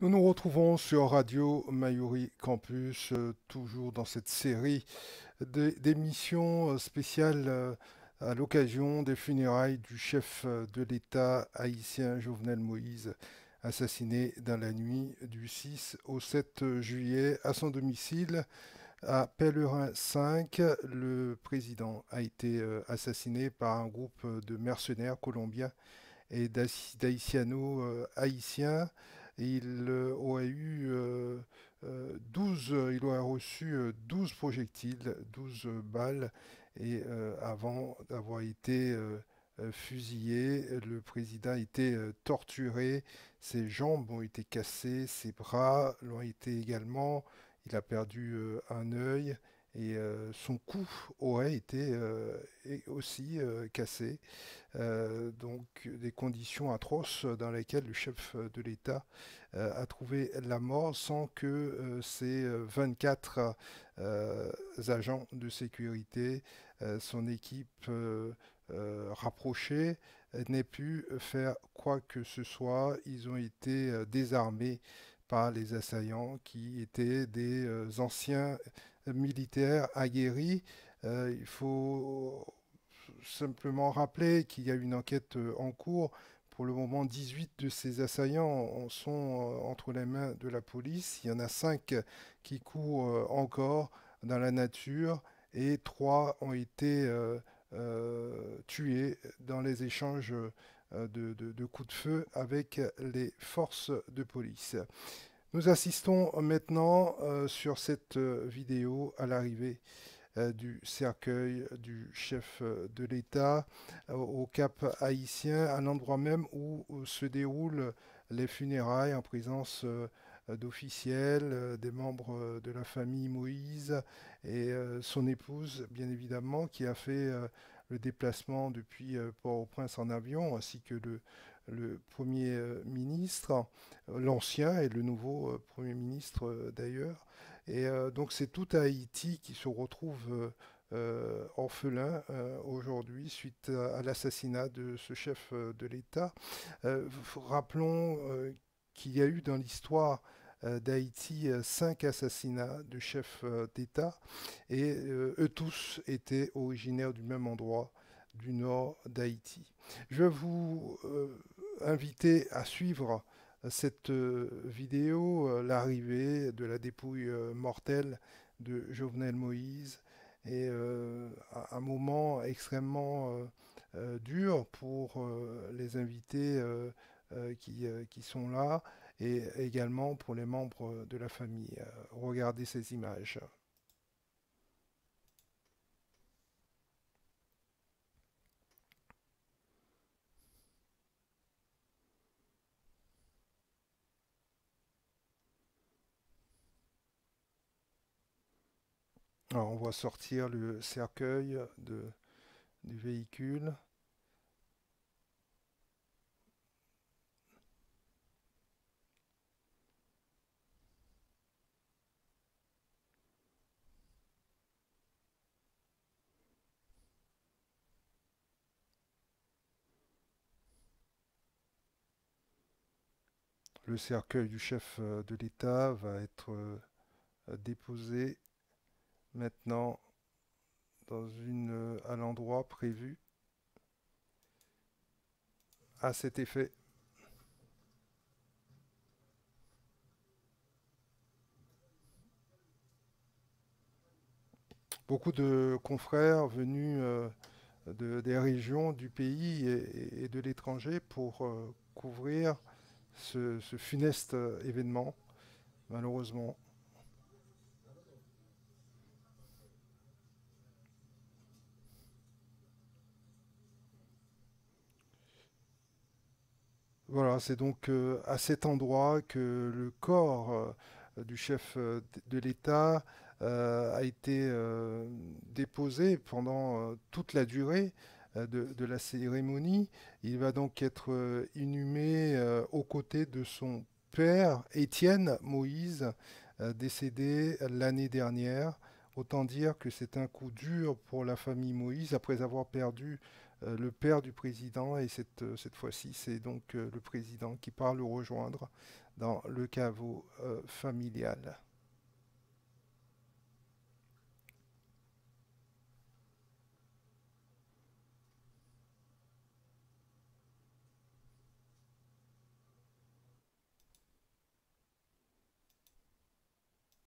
Nous nous retrouvons sur Radio Mayuri Campus, toujours dans cette série d'émissions spéciales à l'occasion des funérailles du chef de l'État haïtien Jovenel Moïse, assassiné dans la nuit du 6 au 7 juillet à son domicile à Pèlerin 5. Le président a été assassiné par un groupe de mercenaires colombiens et d'haïtiano-haïtiens. Il aurait reçu 12 projectiles, 12 balles, et avant d'avoir été fusillé, le président a été torturé, ses jambes ont été cassées, ses bras l'ont été également, il a perdu un œil et son cou aurait été aussi cassé. Donc des conditions atroces dans lesquelles le chef de l'État a trouvé la mort sans que ses 24 agents de sécurité, son équipe rapprochée, n'aient pu faire quoi que ce soit. Ils ont été désarmés par les assaillants qui étaient des anciens militaires aguerris. Il faut simplement rappeler qu'il y a une enquête en cours. Pour le moment, 18 de ces assaillants sont entre les mains de la police. Il y en a 5 qui courent encore dans la nature et 3 ont été tués dans les échanges de coups de feu avec les forces de police. Nous assistons maintenant sur cette vidéo à l'arrivée du cercueil du chef de l'État au Cap haïtien, un endroit même où se déroulent les funérailles en présence d'officiels, des membres de la famille Moïse et son épouse, bien évidemment, qui a fait le déplacement depuis Port-au-Prince en avion, ainsi que le Premier ministre, l'ancien et le nouveau Premier ministre d'ailleurs. Et donc c'est tout Haïti qui se retrouve orphelin aujourd'hui suite à l'assassinat de ce chef de l'État. Rappelons qu'il y a eu dans l'histoire d'Haïti 5 assassinats de chefs d'État et eux tous étaient originaires du même endroit du nord d'Haïti. Je vais vous inviter à suivre cette vidéo, l'arrivée de la dépouille mortelle de Jovenel Moïse est un moment extrêmement dur pour les invités qui sont là et également pour les membres de la famille. Regardez ces images. Alors, on voit sortir le cercueil du véhicule. Le cercueil du chef de l'État va être déposé maintenant à l'endroit prévu à cet effet. Beaucoup de confrères venus des régions du pays et de l'étranger pour couvrir ce funeste événement, malheureusement. Voilà, c'est donc à cet endroit que le corps du chef de l'État a été déposé pendant toute la durée de la cérémonie. Il va donc être inhumé aux côtés de son père, Étienne Moïse, décédé l'année dernière. Autant dire que c'est un coup dur pour la famille Moïse après avoir perdu le père du président, et cette fois-ci, c'est donc le président qui part le rejoindre dans le caveau familial.